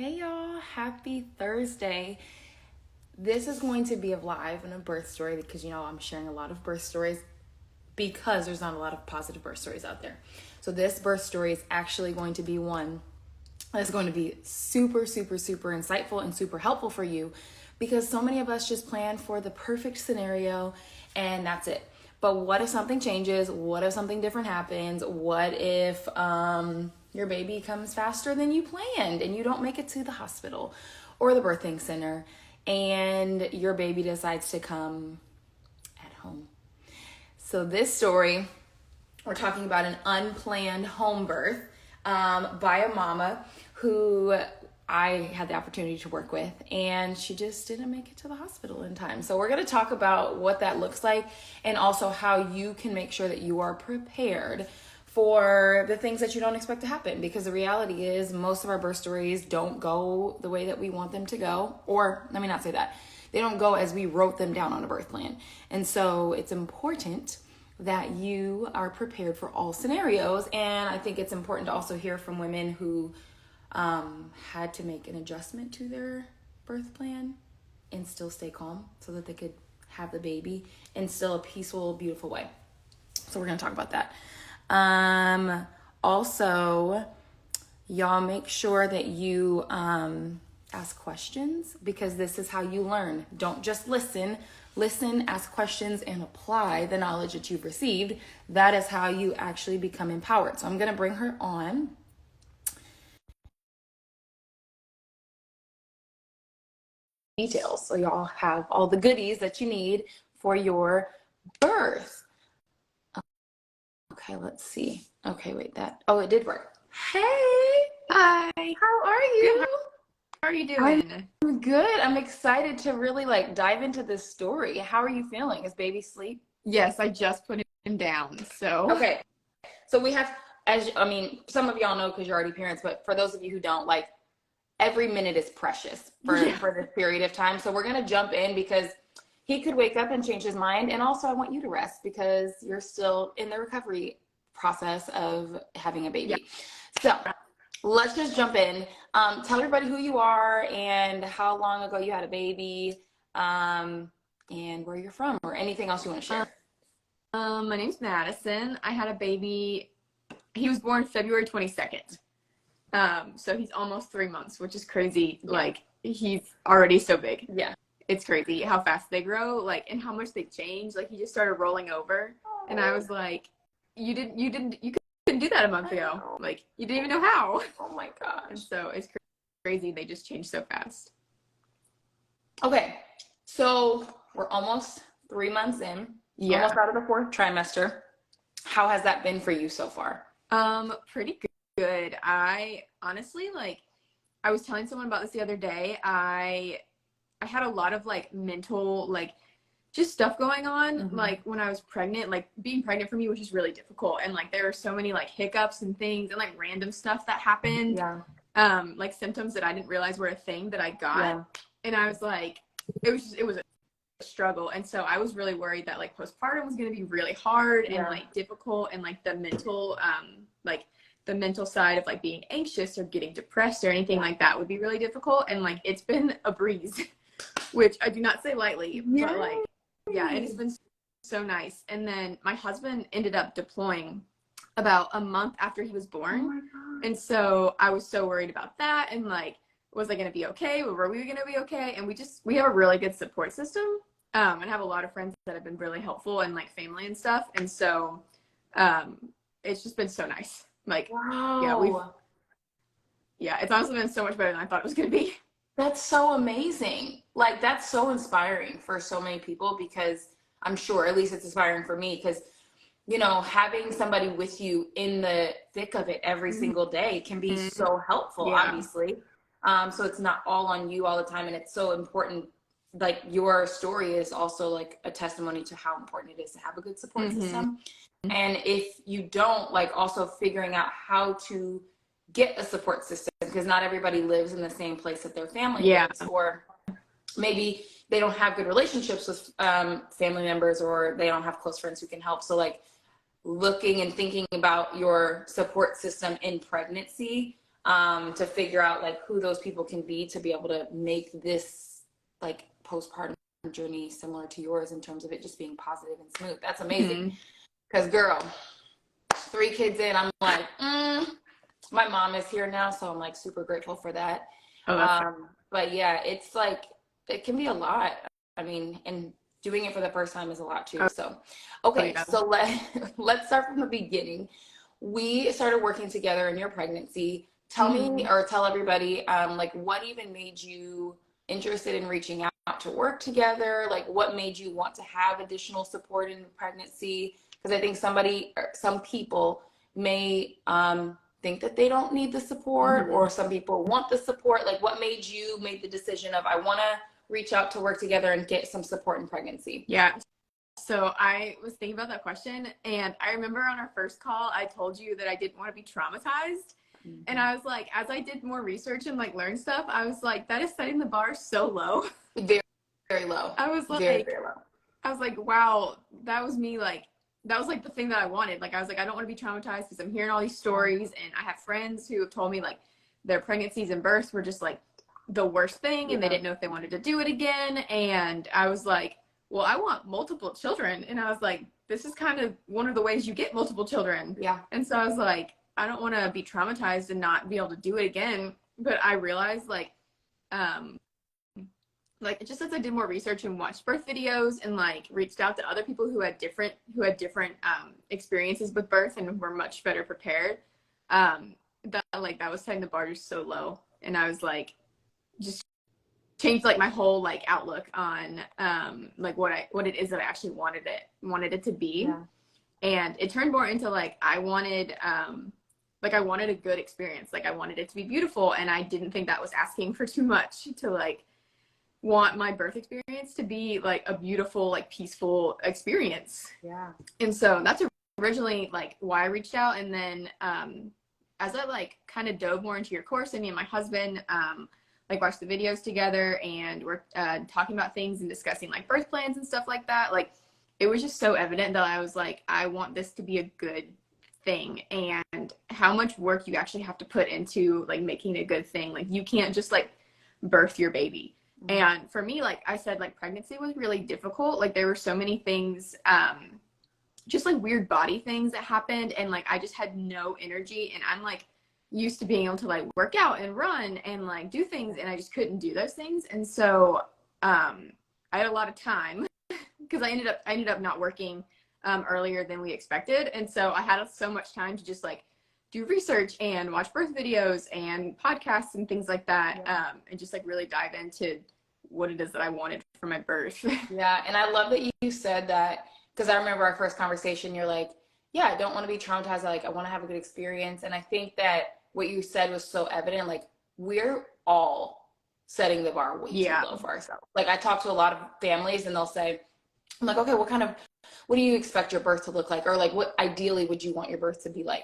Hey y'all, happy Thursday. This is going to be a live and a birth story because I'm sharing a lot of birth stories because there's not a lot of positive birth stories out there. So this birth story is actually going to be one that's going to be super insightful and super helpful for you because so many of us just plan for the perfect scenario and that's it. But what if something changes? What if something different happens? What if your baby comes faster than you planned and you don't make it to the hospital or the birthing center and your baby decides to come at home? So this story, we're talking about an unplanned home birth by a mama who I had the opportunity to work with, and she just didn't make it to the hospital in time. So we're going to talk about what that looks like and also how you can make sure that you are prepared for the things that you don't expect to happen, because the reality is most of our birth stories don't go the way that we want them to go, or let me not say that. They don't go as we wrote them down on a birth plan. And so it's important that you are prepared for all scenarios. And I think it's important to also hear from women who had to make an adjustment to their birth plan and still stay calm so that they could have the baby in still a peaceful, beautiful way. So we're going to talk about that. Also, y'all make sure that you ask questions, because this is how you learn. Don't just listen, ask questions, and apply the knowledge that you've received. That is how you actually become empowered. So I'm going to bring her on. Details, so y'all have all the goodies that you need for your birth. Okay, let's see. Okay, wait, it did work. Hey. Hi. How are you? Good. How are you doing? I'm good. I'm excited to really dive into this story. How are you feeling? Is baby asleep? Yes, I just put him down. So okay. So we have, some of y'all know because you're already parents, but for those of you who don't, every minute is precious for this period of time. So we're going to jump in because he could wake up and change his mind. And also I want you to rest because you're still in the recovery process of having a baby. So let's just jump in. Tell everybody who you are and how long ago you had a baby, and where you're from, or anything else you want to share. My name's Madison. I had a baby. He was born February 22nd. So he's almost 3 months, which is crazy. Yeah. He's already so big. Yeah. It's crazy how fast they grow, and how much they change. He just started rolling over. Oh. And I was like, you couldn't do that a month ago. You didn't even know how. Oh my gosh. And so it's crazy. They just change so fast. Okay. So we're almost 3 months in. Yeah. Almost out of the fourth trimester. How has that been for you so far? Pretty good. I honestly, I was telling someone about this the other day. I had a lot of mental, just stuff going on. Mm-hmm. When I was pregnant, being pregnant for me was just really difficult. And there were so many hiccups and things and random stuff that happened. Yeah. Symptoms that I didn't realize were a thing that I got. Yeah. And I was it was a struggle. And so I was really worried that postpartum was going to be really hard and difficult, and the mental side of being anxious or getting depressed or anything like that would be really difficult. And it's been a breeze, which I do not say lightly, but it has been so nice. And then my husband ended up deploying about a month after he was born. Oh my God. And so I was so worried about that. And was I going to be okay? Were we going to be okay? And we have a really good support system. And have a lot of friends that have been really helpful, and family and stuff. And so, it's just been so nice. Wow. It's honestly been so much better than I thought it was going to be. That's so amazing. That's so inspiring for so many people, because I'm sure, at least it's inspiring for me, because, having somebody with you in the thick of it every single day can be so helpful, obviously. So it's not all on you all the time. And it's so important. Your story is also a testimony to how important it is to have a good support system. And if you don't, also figuring out how to get a support system, because not everybody lives in the same place that their family lives, or maybe they don't have good relationships with family members, or they don't have close friends who can help. So looking and thinking about your support system in pregnancy to figure out like who those people can be to be able to make this like postpartum journey similar to yours in terms of it just being positive and smooth. That's amazing. Because girl, 3 kids in, I'm like, my mom is here now, so I'm like super grateful for that. But yeah, it's like, it can be a lot. I mean, and doing it for the first time is a lot too. So, okay, so let's start from the beginning. We started working together in your pregnancy. Tell me, or tell everybody, like what even made you interested in reaching out to work together? Like what made you want to have additional support in pregnancy? Because I think some people may think that they don't need the support, or some people want the support. Like what made you make the decision of, I want to reach out to work together and get some support in pregnancy? Yeah. So I was thinking about that question, and I remember on our first call, I told you that I didn't want to be traumatized. And I was like, as I did more research and like learn stuff, I was like, that is setting the bar so low. Very, very low. I was like, very, very low. I was like, wow, that was me. Like, that was like the thing that I wanted. Like, I was like, I don't want to be traumatized because I'm hearing all these stories, and I have friends who have told me like their pregnancies and births were just like the worst thing, and they didn't know if they wanted to do it again. And I was like, well, I want multiple children. And I was like, this is kind of one of the ways you get multiple children. Yeah. And so I was like, I don't want to be traumatized and not be able to do it again. But I realized like just as I did more research and watched birth videos and like reached out to other people who had different experiences with birth and were much better prepared, that was setting the bar just so low. And I was like, just changed like my whole like outlook on like what it is that I actually wanted it to be. Yeah. And it turned more into like I wanted a good experience. Like I wanted it to be beautiful, and I didn't think that was asking for too much to like want my birth experience to be like a beautiful, like peaceful experience. Yeah. And so that's originally like why I reached out. And then as I like kind of dove more into your course, and me and my husband like watched the videos together, and we're talking about things and discussing like birth plans and stuff like that. Like it was just so evident that I was like, I want this to be a good thing, and how much work you actually have to put into like making a good thing. Like you can't just like birth your baby. And for me, like I said, like pregnancy was really difficult. Like there were so many things, just like weird body things that happened, and like I just had no energy, and I'm like used to being able to like work out and run and like do things, and I just couldn't do those things. And so I had a lot of time because I ended up not working earlier than we expected, and so I had so much time to just like do research and watch birth videos and podcasts and things like that. Yeah. And just like really dive into what it is that I wanted for my birth. Yeah. And I love that you said that, because I remember our first conversation, you're like, yeah, I don't want to be traumatized. I want to have a good experience. And I think that what you said was so evident. Like we're all setting the bar way too low for ourselves. Like I talk to a lot of families, and they'll say, I'm like, okay, what do you expect your birth to look like? Or like, what ideally would you want your birth to be like?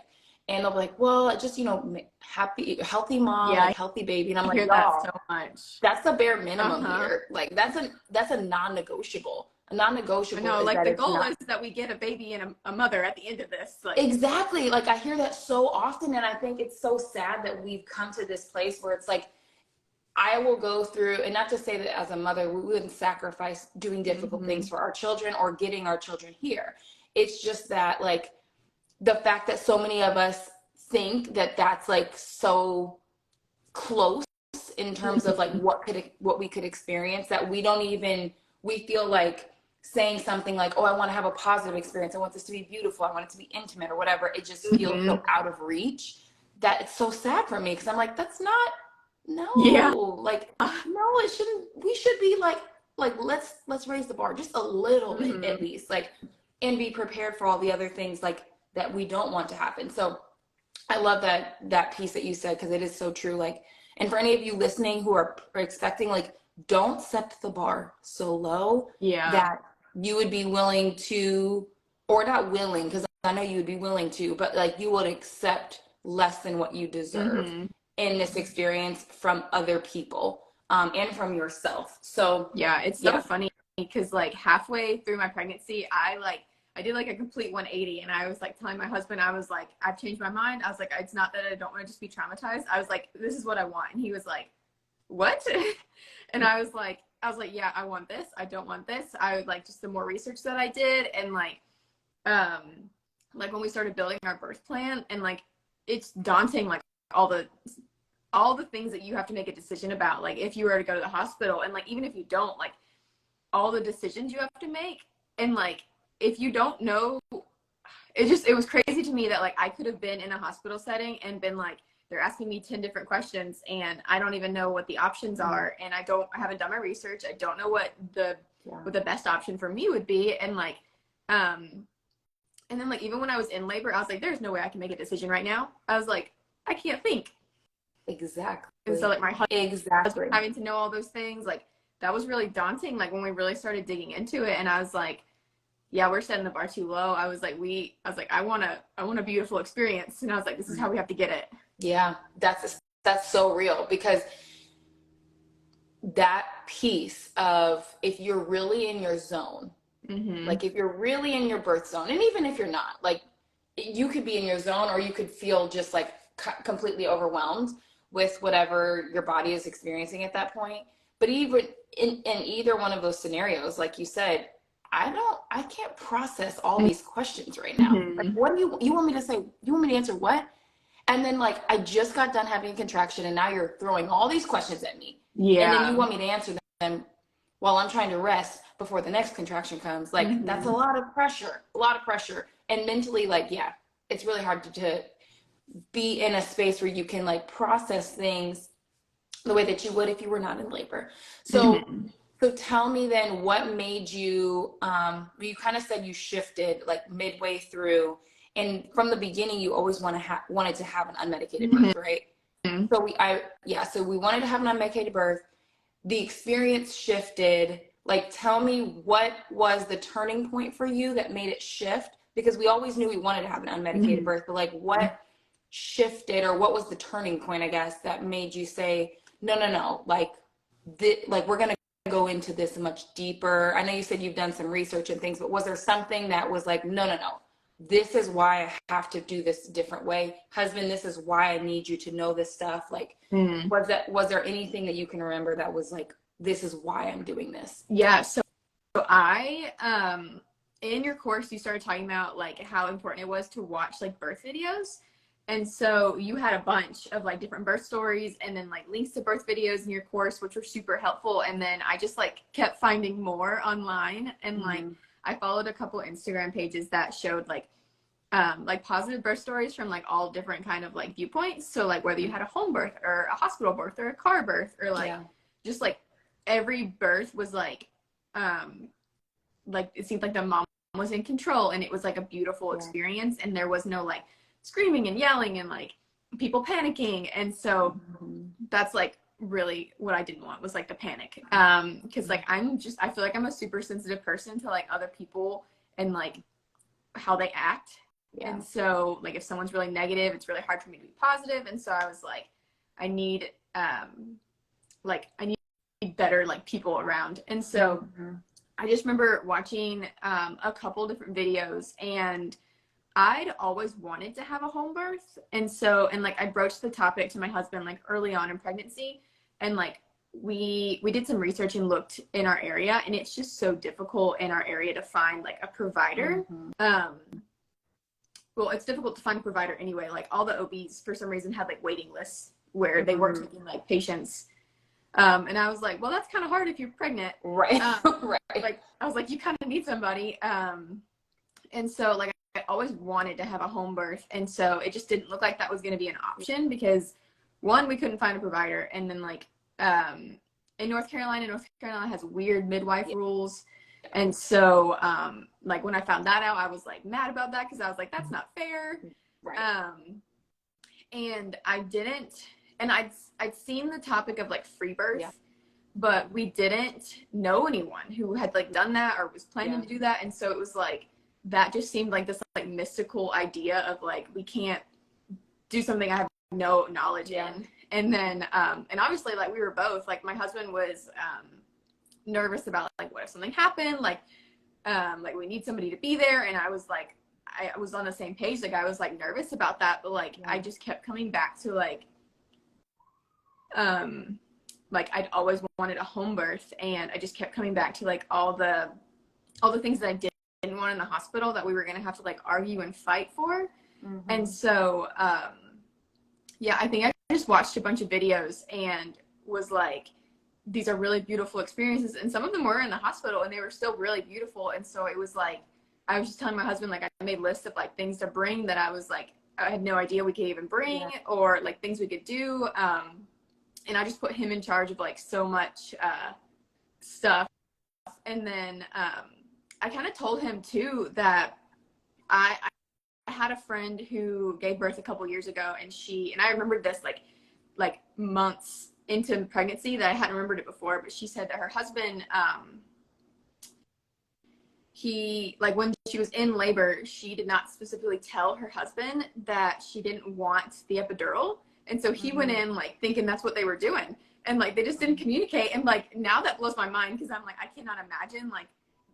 And they'll be like, well, just, healthy mom, like healthy baby. And I'm like, that so much. That's the bare minimum here. Like that's a non-negotiable. A non-negotiable. No, like the goal is that we get a baby and a mother at the end of this. Like exactly. Like I hear that so often, and I think it's so sad that we've come to this place where it's like, I will go through, and not to say that as a mother, we wouldn't sacrifice doing difficult things for our children or getting our children here. It's just that like, the fact that so many of us think that that's like so close in terms of like what we could experience, that we feel like saying something like, oh, I want to have a positive experience, I want this to be beautiful, I want it to be intimate or whatever, it just feels so out of reach that it's so sad for me, because I'm like, that's not, no, like no, it shouldn't. We should be like let's raise the bar just a little bit at least, like, and be prepared for all the other things like that we don't want to happen. So I love that piece that you said, because it is so true. Like, and for any of you listening who are expecting, like, don't set the bar so low that you would be willing to, or not willing, because I know you would be willing to, but like you would accept less than what you deserve in this experience from other people and from yourself. So it's so funny, because like halfway through my pregnancy, I I did like a complete 180, and I was like telling my husband, I was like, I've changed my mind. I was like, it's not that I don't want to just be traumatized. I was like, this is what I want. And he was like, what? And I was like, yeah, I want this. I don't want this. I would like just the more research that I did. And like when we started building our birth plan, and like, it's daunting, like all the things that you have to make a decision about, like if you were to go to the hospital, and like even if you don't, like all the decisions you have to make, and like if you don't know, it was crazy to me that like I could have been in a hospital setting and been like, they're asking me 10 different questions and I don't even know what the options are, and I haven't done my research. I don't know what the best option for me would be. And like and then like even when I was in labor, I was like, there's no way I can make a decision right now. I was like, I can't think. Exactly. And so like my husband having to know all those things, like that was really daunting, like when we really started digging into it. And I was like, yeah, we're setting the bar too low. I was like, I want a beautiful experience. And I was like, this is how we have to get it. Yeah, that's so real, because that piece of, if you're really in your zone, like if you're really in your birth zone, and even if you're not, like you could be in your zone, or you could feel just like completely overwhelmed with whatever your body is experiencing at that point. But even in either one of those scenarios, like you said, I can't process all these questions right now. Like, what do you want me to say? You want me to answer what? And then like, I just got done having a contraction, and now you're throwing all these questions at me. Yeah. And then you want me to answer them while I'm trying to rest before the next contraction comes. Like, that's a lot of pressure. And mentally, like, yeah, it's really hard to be in a space where you can like process things the way that you would if you were not in labor. So so tell me then, what made you you kind of said you shifted like midway through, and from the beginning you always wanted to have an unmedicated birth, right? So we wanted to have an unmedicated birth. The experience shifted. Like, tell me, what was the turning point for you that made it shift? Because we always knew we wanted to have an unmedicated birth, but like, what shifted, or what was the turning point, I guess, that made you say, no, like we're going to go into this much deeper? I know you said you've done some research and things, but was there something that was like, no, this is why I have to do this a different way? Husband, this is why I need you to know this stuff. Like, was there anything that you can remember that was like, this is why I'm doing this? Yeah. So I, in your course, you started talking about like how important it was to watch like birth videos. And so you had a bunch of like different birth stories, and then like links to birth videos in your course, which were super helpful. And then I just like kept finding more online, and like I followed a couple Instagram pages that showed like positive birth stories from like all different kind of like viewpoints. So like whether you had a home birth or a hospital birth or a car birth, or like just like every birth was like it seemed like the mom was in control, and it was like a beautiful experience, and there was no like screaming and yelling and like people panicking. And so that's like really what I didn't want, was like the panic, because like I feel like I'm a super sensitive person to like other people and like how they act. And so like if someone's really negative, it's really hard for me to be positive. And so I was like, I need better like people around. And so I just remember watching a couple different videos, and I'd always wanted to have a home birth. And so, and like I broached the topic to my husband like early on in pregnancy, and like we did some research and looked in our area, and it's just so difficult in our area to find like a provider. Well, it's difficult to find a provider anyway. Like all the OBs for some reason had like waiting lists where they weren't taking like patients. And I was like, well, that's kind of hard if you're pregnant. Right. Like I was like, you kind of need somebody. And so like I always wanted to have a home birth. And so it just didn't look like that was going to be an option, because one, we couldn't find a provider. And then like, in North Carolina has weird midwife rules. And so, like when I found that out, I was like mad about that, because I was like, that's not fair. Right. And I didn't, and I'd seen the topic of like free birth, but we didn't know anyone who had like done that or was planning to do that. And so it was like, that just seemed like this like mystical idea of like, we can't do something I have no knowledge in. And then, and obviously like we were both, like my husband was, nervous about like, what if something happened? Like, like we need somebody to be there. And I was like, I was on the same page. Like I was like nervous about that, but like I just kept coming back to like I'd always wanted a home birth, and I just kept coming back to like all the things that I didn't want in the hospital that we were gonna have to like argue and fight for. And so yeah, I think I just watched a bunch of videos and was like, these are really beautiful experiences, and some of them were in the hospital and they were still really beautiful. And so it was like, I was just telling my husband, like I made lists of like things to bring that I was like, I had no idea we could even bring, or like things we could do. And I just put him in charge of like so much stuff. And then I kind of told him too that I had a friend who gave birth a couple years ago, and I remembered this like months into pregnancy that I hadn't remembered it before, but she said that her husband, he, like when she was in labor, she did not specifically tell her husband that she didn't want the epidural. And so he went in like thinking that's what they were doing, and like they just didn't communicate. And like now that blows my mind, because I'm like, I cannot imagine like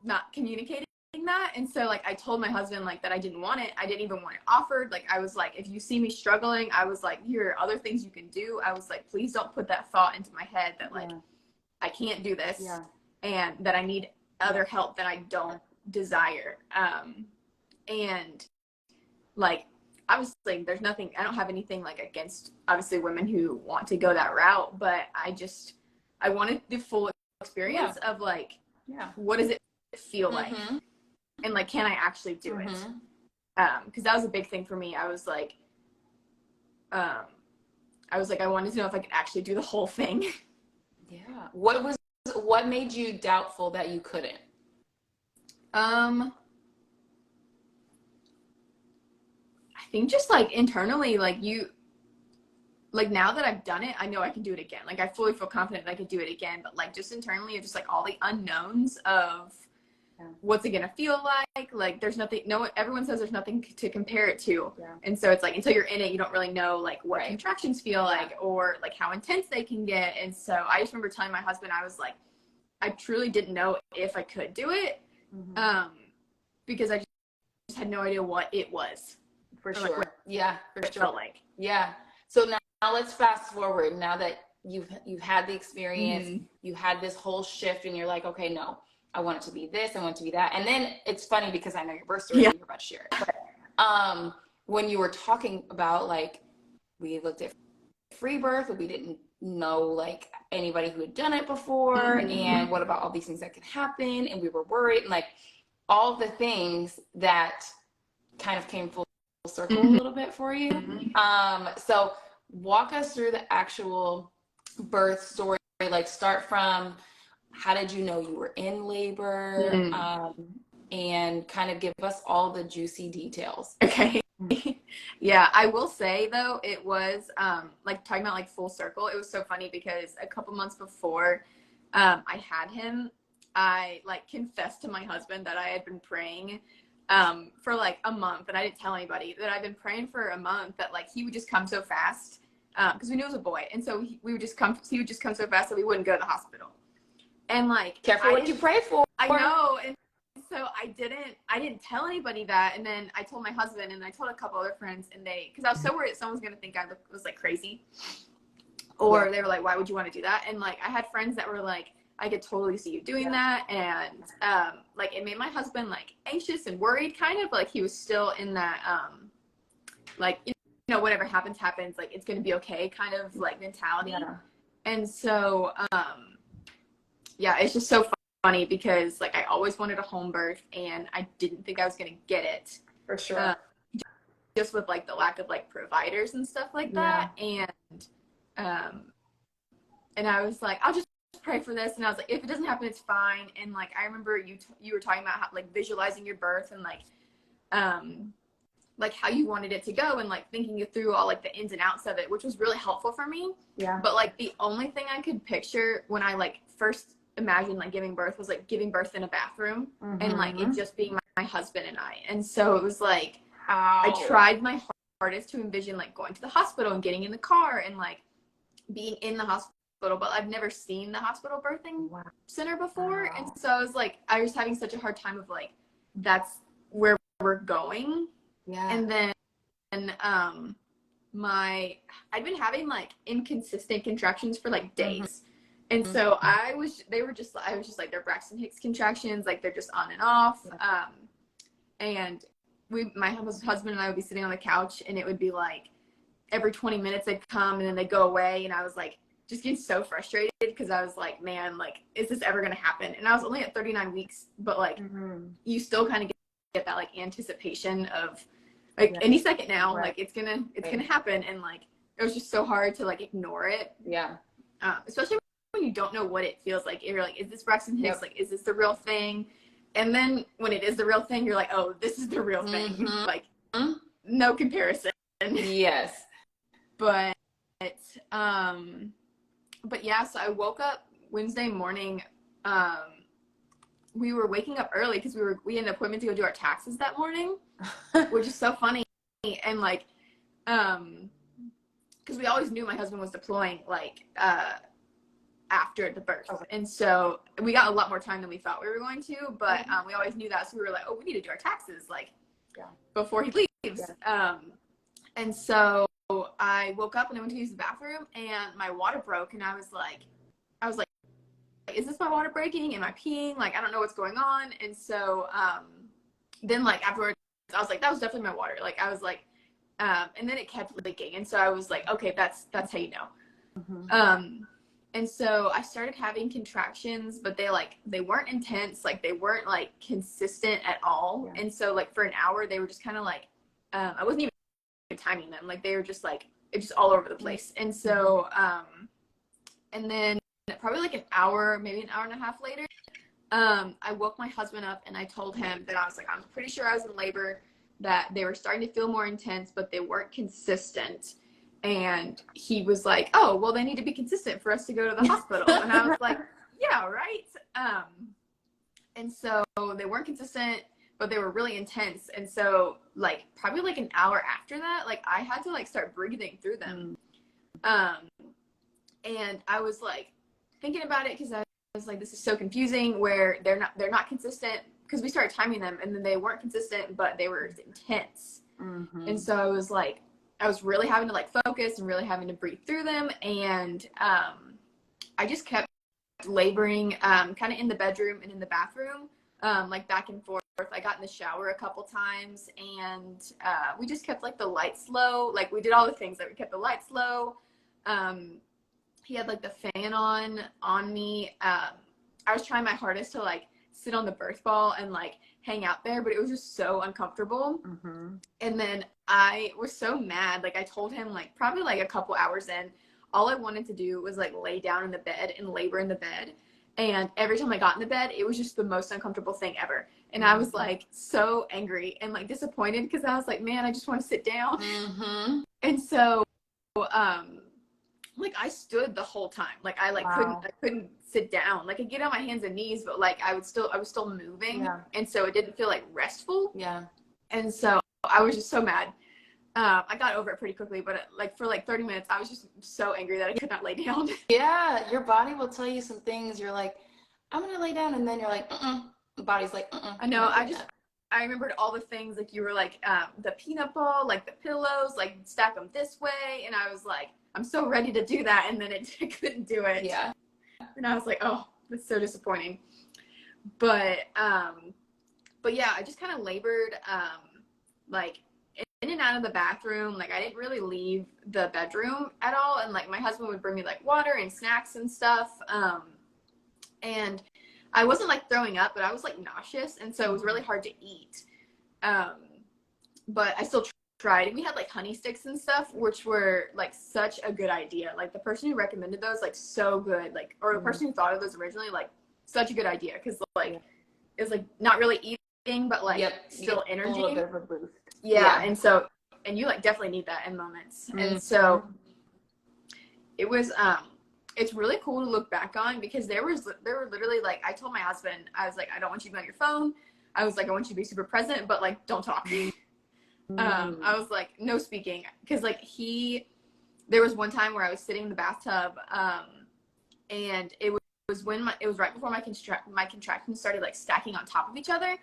not communicating that. And so like I told my husband like that I didn't want it. I didn't even want it offered. Like I was like, if you see me struggling, I was like, here are other things you can do. I was like, please don't put that thought into my head that like I can't do this, and that I need other help that I don't desire. And like obviously there's nothing, I don't have anything like against obviously women who want to go that route, but I wanted the full experience of like, what does it feel like, and like, can I actually do it? Because that was a big thing for me. I was like, I wanted to know if I could actually do the whole thing. What made you doubtful that you couldn't? I think just like internally, like now that I've done it, I know I can do it again. Like I fully feel confident that I could do it again, but like just internally, just like all the unknowns of what's it gonna feel like there's nothing, everyone says there's nothing to compare it to. And so it's like, until you're in it, you don't really know like what contractions feel like, or like how intense they can get. And so I just remember telling my husband, I was like, I truly didn't know if I could do it, because I just had no idea what it was. For sure. Like, for sure. Felt like. So now let's fast forward. Now that you've had the experience, you had this whole shift, and you're like, okay, no, I want it to be this, I want it to be that. And then it's funny because I know your birth story, and you're about to share it. But when you were talking about like, we looked at free birth, but we didn't know like anybody who had done it before, and what about all these things that could happen, and we were worried, and like all the things that kind of came full circle a little bit for you. So walk us through the actual birth story. Like start from, how did you know you were in labor? And kind of give us all the juicy details. Okay. Yeah, I will say though, it was like talking about like full circle. It was so funny because a couple months before I had him, I like confessed to my husband that I had been praying for like a month, and I didn't tell anybody that I've been praying for a month, that like he would just come so fast, because we knew it was a boy, and so he would just come so fast that we wouldn't go to the hospital. And like, careful what you pray for. I know. And so I didn't tell anybody that. And then I told my husband, and I told a couple other friends, and because I was so worried someone was gonna think I was like crazy, or they were like, why would you want to do that? And like I had friends that were like, I could totally see you doing that. And like it made my husband like anxious and worried, kind of like he was still in that like, you know, whatever happens, like it's gonna be okay kind of like mentality. And so it's just so funny because like I always wanted a home birth, and I didn't think I was gonna get it, for sure, just with like the lack of like providers and stuff like that. And I was like, I'll just pray for this. And I was like, if it doesn't happen, it's fine. And like I remember you were talking about how like visualizing your birth, and like how you wanted it to go, and like thinking through all like the ins and outs of it, which was really helpful for me. But like the only thing I could picture when I like first imagined like giving birth was like giving birth in a bathroom, and like it just being my husband and I. And so it was like, I tried my hardest to envision like going to the hospital and getting in the car and like being in the hospital but I've never seen the hospital birthing center before. And so I was like, I was having such a hard time of like, that's where we're going. Yeah. And then I'd been having like inconsistent contractions for like days. And so I was just like, they're Braxton Hicks contractions, like they're just on and off. And my husband and I would be sitting on the couch, and it would be like every 20 minutes they'd come and then they'd go away. And I was like, just getting so frustrated, because I was like, man, like, is this ever going to happen? And I was only at 39 weeks, but like, you still kind of get that like anticipation of like any second now, like it's gonna happen. And like, it was just so hard to like ignore it. Yeah. Especially when you don't know what it feels like. You're like, is this Braxton Hicks? Like, is this the real thing? And then when it is the real thing, you're like, oh, this is the real thing. Like, no comparison. Yes. But yeah, so I woke up Wednesday morning. We were waking up early because we had an appointment to go do our taxes that morning, which is so funny. And like, because we always knew my husband was deploying like after the birth. And so we got a lot more time than we thought we were going to, but we always knew that. So we were like, oh, we need to do our taxes like before he leaves. And so I woke up and I went to use the bathroom, and my water broke, and I was like, is this my water breaking? Am I peeing? Like, I don't know what's going on. And so then like afterwards I was like, that was definitely my water. Like, I was like, and then it kept leaking. And so I was like, okay, that's how you know. And so I started having contractions, but they weren't intense. Like, they weren't like consistent at all. And so like for an hour they were just kind of like, I wasn't even timing them. Like, they were just like, it's just all over the place. And so and then probably like an hour, maybe an hour and a half later, I woke my husband up, and I told him that I was like, I'm pretty sure I was in labor, that they were starting to feel more intense, but they weren't consistent. And he was like, oh, well, they need to be consistent for us to go to the hospital. And I was like, yeah, right. And so they weren't consistent, but they were really intense. And so like probably like an hour after that, like I had to like start breathing through them. And I was like thinking about it, because I was like, this is so confusing, where they're not consistent, because we started timing them and then they weren't consistent, but they were intense. And so I was like, I was really having to like focus and really having to breathe through them. And I just kept laboring kind of in the bedroom and in the bathroom, like back and forth. I got in the shower a couple times, and we just kept like the lights low. Like, we did all the things, that we kept the lights low. He had like the fan on me. I was trying my hardest to like sit on the birth ball and like hang out there, but it was just so uncomfortable. And then I was so mad. Like, I told him like probably like a couple hours in, all I wanted to do was like lay down in the bed and labor in the bed. And every time I got in the bed, it was just the most uncomfortable thing ever. And I was like so angry and like disappointed, because I was like, man, I just want to sit down. And so like I stood the whole time. Like I like couldn't sit down. Like, I get on my hands and knees, but like I was still moving. And so it didn't feel like restful. And so I was just so mad. I got over it pretty quickly, but like for like 30 minutes I was just so angry that I could not lay down. Yeah, your body will tell you some things. You're like, I'm gonna lay down, and then you're like, the body's like, I know. I remembered all the things, like you were like, the peanut ball, like the pillows, like stack them this way, and I was like, I'm so ready to do that, and then I couldn't do it. And I was like, oh, that's so disappointing. But yeah, I just kind of labored, like in and out of the bathroom. Like, I didn't really leave the bedroom at all. And like my husband would bring me like water and snacks and stuff. And I wasn't like throwing up, but I was like nauseous. And so it was really hard to eat. But I still tried. And we had like honey sticks and stuff, which were like such a good idea. Like, the person who recommended those, like, so good. Like, or the person who thought of those originally, like, such a good idea. Cause like, it was like not really eating, but like still energy. A little bit of a boost. And so, and you like definitely need that in moments. And so it was, it's really cool to look back on, because there were literally like, I told my husband, I was like, I don't want you to be on your phone. I was like, I want you to be super present, but like, don't talk. I was like, no speaking. Cause like there was one time where I was sitting in the bathtub, and it was when it was right before my contractions started like stacking on top of each other.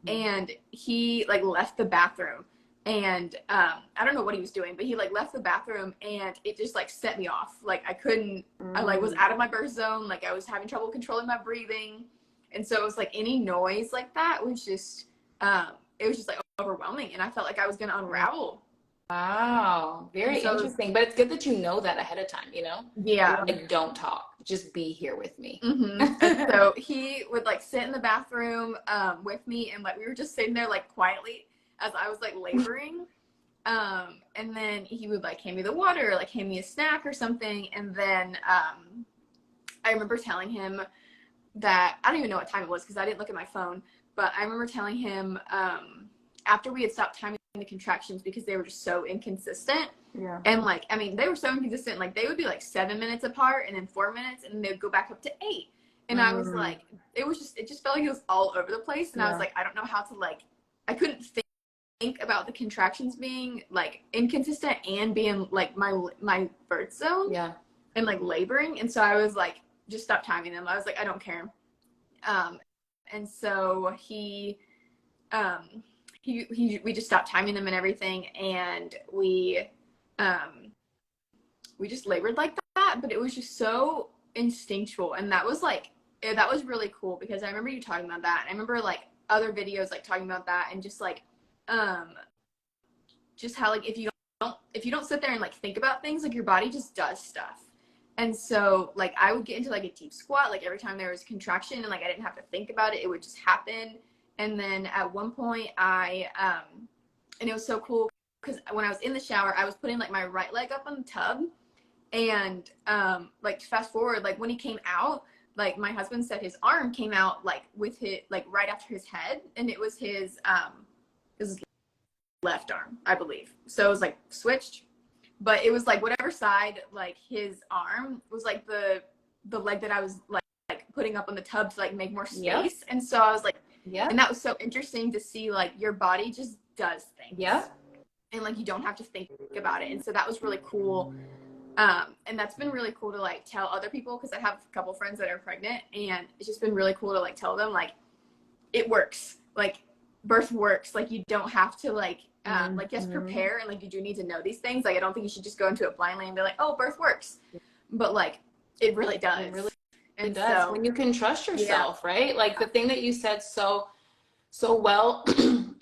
And he like left the bathroom, and I don't know what he was doing, but he like left the bathroom, and it just like set me off. Like I couldn't, I like was out of my birth zone. Like I was having trouble controlling my breathing. And so it was like any noise like that was just, it was just like overwhelming. And I felt like I was going to unravel. Wow. Very interesting. But it's good that you know that ahead of time, you know? Yeah. Like, don't talk. Just be here with me. And so he would like sit in the bathroom with me, and like we were just sitting there like quietly as I was like laboring. And then he would like hand me the water, or like hand me a snack or something. And then I remember telling him that, I don't even know what time it was because I didn't look at my phone, but I remember telling him after we had stopped timing the contractions because they were just so inconsistent. Yeah. And like, I mean, they were so inconsistent. Like they would be like 7 minutes apart and then 4 minutes, and then they would go back up to 8. And I was like, it just felt like it was all over the place. And I was like, I don't know how to like, I couldn't think about the contractions being like inconsistent and being like my birth zone. Yeah. And like laboring. And so I was like, just stop timing them. I was like, I don't care. And so we just stopped timing them and everything, and we just labored like that, but it was just so instinctual. And that was really cool because I remember you talking about that. I remember like other videos like talking about that, and just like just how like if you don't sit there and like think about things, like your body just does stuff. And so like I would get into like a deep squat like every time there was contraction, and like I didn't have to think about it, it would just happen. And then at one point and it was so cool because when I was in the shower, I was putting like my right leg up on the tub, and like fast forward, like when he came out, like my husband said his arm came out like with his like right after his head, and it was his left arm, I believe. So it was like switched, but it was like whatever side, like his arm was like the leg that I was like putting up on the tub to like make more space. Yep. And so I was like, yeah. And that was so interesting to see, like your body just does things. Yeah. And like you don't have to think about it. And so that was really cool. And that's been really cool to like tell other people, because I have a couple friends that are pregnant, and it's just been really cool to like tell them like it works. Like birth works. Like you don't have to like like yes, prepare, and like you do need to know these things. Like I don't think you should just go into it blindly and be like, oh, birth works. But like it really does. It does. So, when you can trust yourself, right? Like the thing that you said so well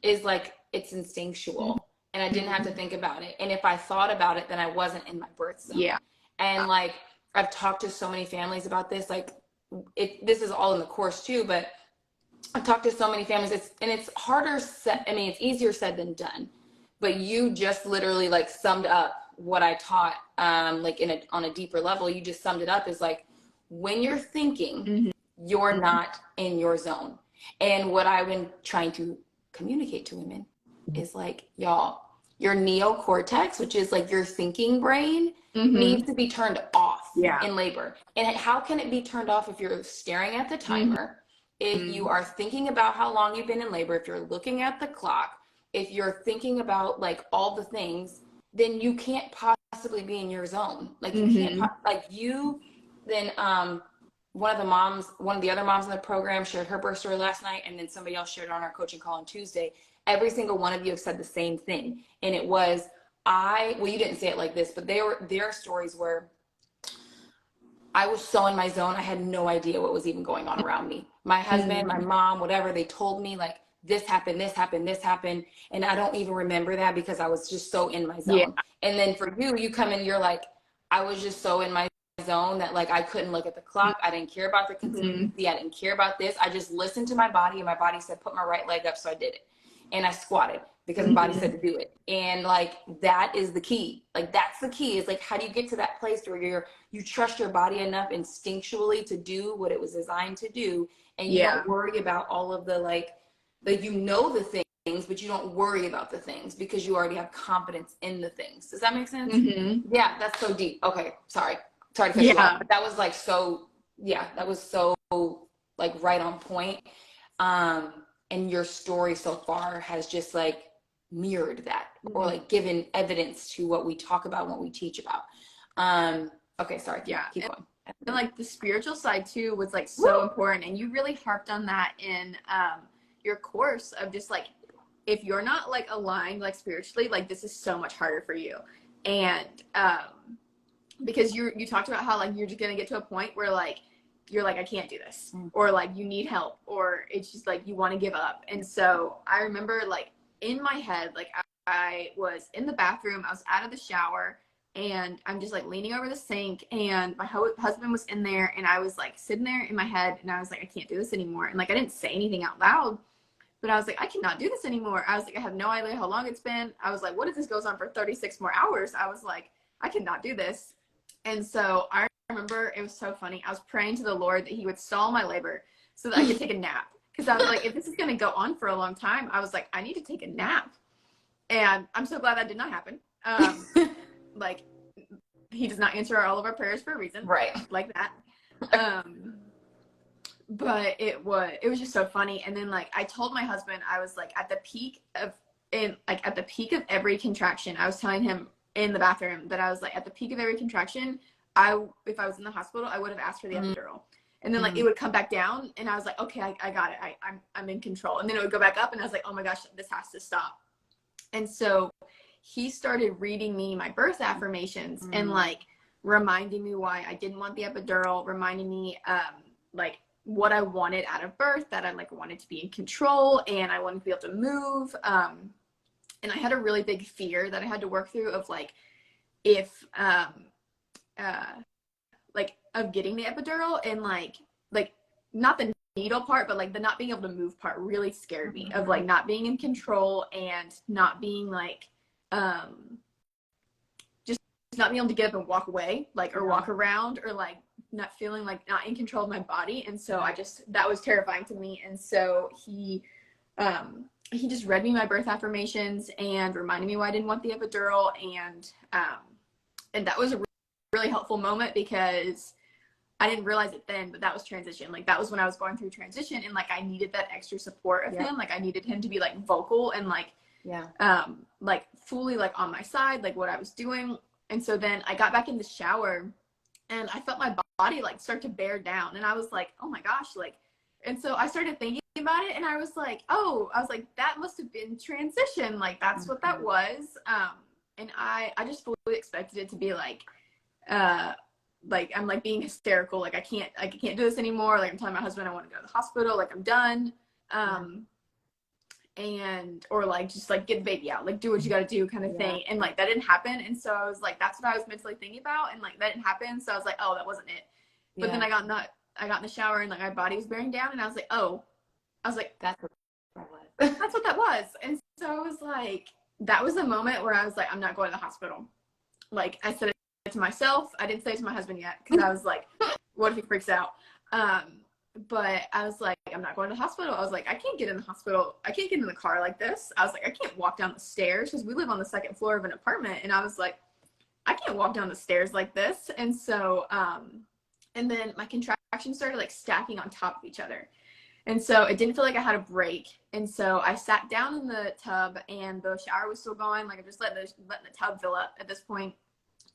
is like it's instinctual, and I didn't have to think about it. And if I thought about it, then I wasn't in my birth zone. Yeah. And like I've talked to so many families about this. Like this is all in the course too, but I've talked to so many families. It's harder said. I mean, it's easier said than done. But you just literally like summed up what I taught, like on a deeper level. You just summed it up as like, when you're thinking, you're not in your zone. And what I've been trying to communicate to women is like, y'all, your neocortex, which is like your thinking brain, needs to be turned off in labor. And how can it be turned off if you're staring at the timer, if you are thinking about how long you've been in labor, if you're looking at the clock, if you're thinking about like all the things, then you can't possibly be in your zone. Like you can't, like you, then one of the other moms in the program shared her birth story last night, and then somebody else shared it on our coaching call on Tuesday. Every single one of you have said the same thing. And it was, well, you didn't say it like this, but their stories were, I was so in my zone, I had no idea what was even going on around me. My husband, my mom, whatever, they told me like, this happened, this happened, this happened. And I don't even remember that because I was just so in my zone. Yeah. And then for you come in, you're like, I was just so in my zone that like I couldn't look at the clock. I didn't care about the contingency. I didn't care about this. I just listened to my body, and my body said, put my right leg up. So I did it. And I squatted because my body said to do it. And like, that is the key. Like, that's the key, is like, how do you get to that place where you trust your body enough instinctually to do what it was designed to do. And you don't worry about all of the like you know the things, but you don't worry about the things because you already have confidence in the things. Does that make sense? Yeah, that's so deep. Okay, sorry to cut you off, but that was like so, that was so like right on point. And your story so far has just like mirrored that, or like given evidence to what we talk about and what we teach about. Okay, sorry. Yeah, keep going. And like the spiritual side too was like so important, and you really harped on that in your course of just like, if you're not like aligned like spiritually, like this is so much harder for you. And because you talked about how like you're just gonna get to a point where like you're like, I can't do this, or like you need help, or it's just like you want to give up. And so I remember like in my head, like I was in the bathroom, I was out of the shower, and I'm just like leaning over the sink, and my husband was in there, and I was like sitting there in my head, and I was like, I can't do this anymore. And like I didn't say anything out loud, but I was like, I cannot do this anymore. I was like, I have no idea how long it's been. I was like, what if this goes on for 36 more hours? I was like, I cannot do this. And so I remember it was so funny. I was praying to the Lord that he would stall my labor so that I could take a nap. Because I was like, if this is going to go on for a long time, I was like, I need to take a nap. And I'm so glad that did not happen. Like, he does not answer all of our prayers for a reason. Right. Like that. But it was just so funny. And then like I told my husband, I was like at the peak of every contraction, I was telling him in the bathroom that I was like, at the peak of every contraction, if I was in the hospital, I would have asked for the epidural. And then like it would come back down, and I was like, okay, I got it. I'm in control. And then it would go back up, and I was like, oh my gosh, this has to stop. And so he started reading me my birth affirmations and like reminding me why I didn't want the epidural, reminding me like what I wanted out of birth, that I like wanted to be in control and I wanted to be able to move. And I had a really big fear that I had to work through of like, if like of getting the epidural, and like not the needle part, but like the not being able to move part really scared me, of like not being in control and not being like just not being able to get up and walk away, like, or walk around, or like not feeling like not in control of my body. And so that was terrifying to me. And so he just read me my birth affirmations and reminded me why I didn't want the epidural. And that was a really helpful moment, because I didn't realize it then, but that was transition. Like that was when I was going through transition, and like I needed that extra support of him. Like I needed him to be like vocal and like like fully like on my side, like what I was doing. And so then I got back in the shower, and I felt my body like start to bear down, and I was like, oh my gosh, like. And so I started thinking about it, and I was like, that must have been transition, like that's what that was. And I just fully expected it to be like I'm like being hysterical, like I can't do this anymore, like I'm telling my husband I want to go to the hospital, like I'm done, and or like just like get the baby out, like do what you got to do kind of thing. And like that didn't happen. And so I was like, that's what I was mentally thinking about, and like that didn't happen. So I was like, oh, that wasn't it. But then I got in the shower, and like my body was bearing down, and I was like, that's what that was. That's what that was. And so I was like, that was the moment where I was like, I'm not going to the hospital. Like I said it to myself. I didn't say it to my husband yet, because I was like, what if he freaks out? But I was like, I'm not going to the hospital. I was like, I can't get in the hospital. I can't get in the car like this. I was like, I can't walk down the stairs, because we live on the second floor of an apartment. And I was like, I can't walk down the stairs like this. And so, and then my contractions started like stacking on top of each other. And so it didn't feel like I had a break. And so I sat down in the tub, and the shower was still going. Like I'm just letting the tub fill up at this point.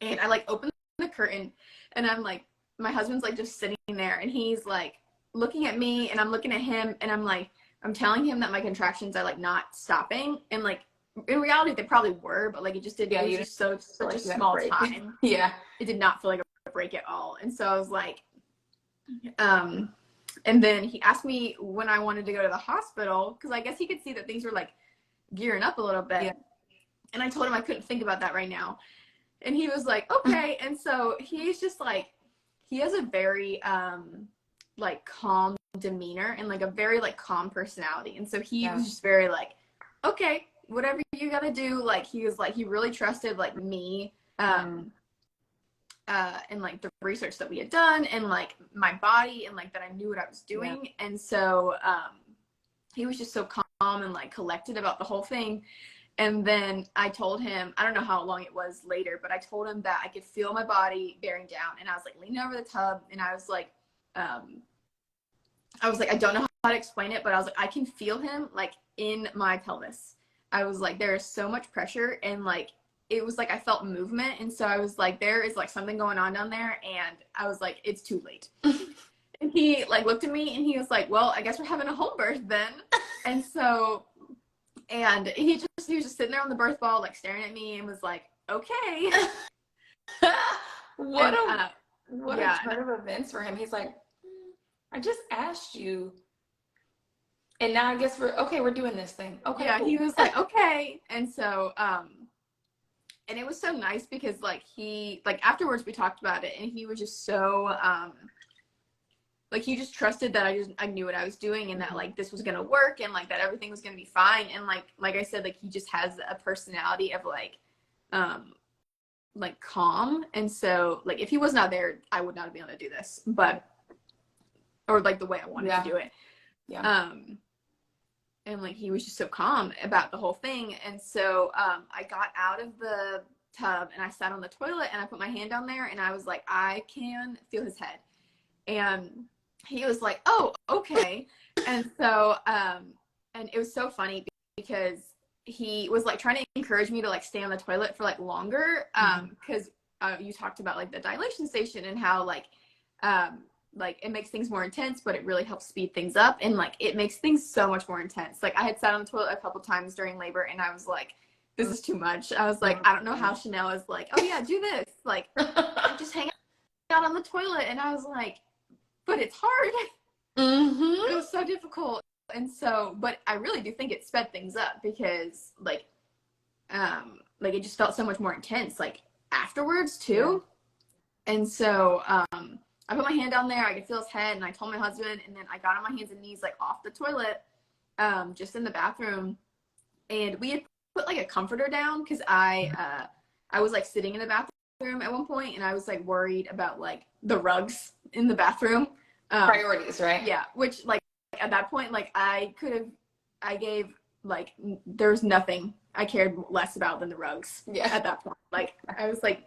And I like opened the curtain, and I'm like, my husband's like just sitting there, and he's like looking at me, and I'm looking at him, and I'm like, I'm telling him that my contractions are like not stopping. And like in reality they probably were, but like it just didn't. It was just such a small time. It did not feel like a break at all. And so I was like, and then he asked me when I wanted to go to the hospital, because I guess he could see that things were like gearing up a little bit. And I told him I couldn't think about that right now. And he was like, okay. And so he's just like, he has a very like calm demeanor, and like a very like calm personality. And so he was just very like, okay, whatever you gotta do. Like he was like, he really trusted like me and like the research that we had done, and like my body, and like that I knew what I was doing. And so he was just so calm and like collected about the whole thing. And then I told him, I don't know how long it was later, but I told him that I could feel my body bearing down. And I was like leaning over the tub, and I was like, I don't know how to explain it, but I was like, I can feel him like in my pelvis. I was like, there is so much pressure, and like it was like I felt movement, and so I was like, there is like something going on down there, and I was like, it's too late. And he like looked at me and he was like, well, I guess we're having a home birth then. And so, and he was just sitting there on the birth ball, like staring at me, and was like, okay. What And, a turn of events for him. He's like, I just asked you, and now I guess we're doing this thing. Okay. Yeah, cool. he was like, okay. And so, and it was so nice because like he, like afterwards we talked about it, and he was just so, like he just trusted that I knew what I was doing, and that like this was gonna work, and like that everything was gonna be fine. And like I said, like he just has a personality of like calm. And so like if he was not there, I would not be able to do this, but or like the way I wanted to do it. Yeah. And like he was just so calm about the whole thing. And so I got out of the tub and I sat on the toilet and I put my hand down there and I was like, I can feel his head. And he was like, oh, okay. And so and it was so funny because he was like trying to encourage me to like stay on the toilet for like longer, because you talked about like the dilation station and how like it makes things more intense, but it really helps speed things up, and like it makes things so much more intense. Like I had sat on the toilet a couple times during labor and I was like, this is too much. I was like, I don't know how Chanel is like, oh yeah, do this, like I'm just hanging out on the toilet. And I was like, but it's hard. It was so difficult. And so, but I really do think it sped things up because like it just felt so much more intense like afterwards too. Yeah. And so I put my hand down there, I could feel his head, and I told my husband, and then I got on my hands and knees like off the toilet, just in the bathroom. And we had put like a comforter down because I was like sitting in the bathroom at one point, and I was like worried about like the rugs in the bathroom. Priorities, right? Yeah, which like at that point, like there's nothing I cared less about than the rugs. Yeah. At that point, like I was like,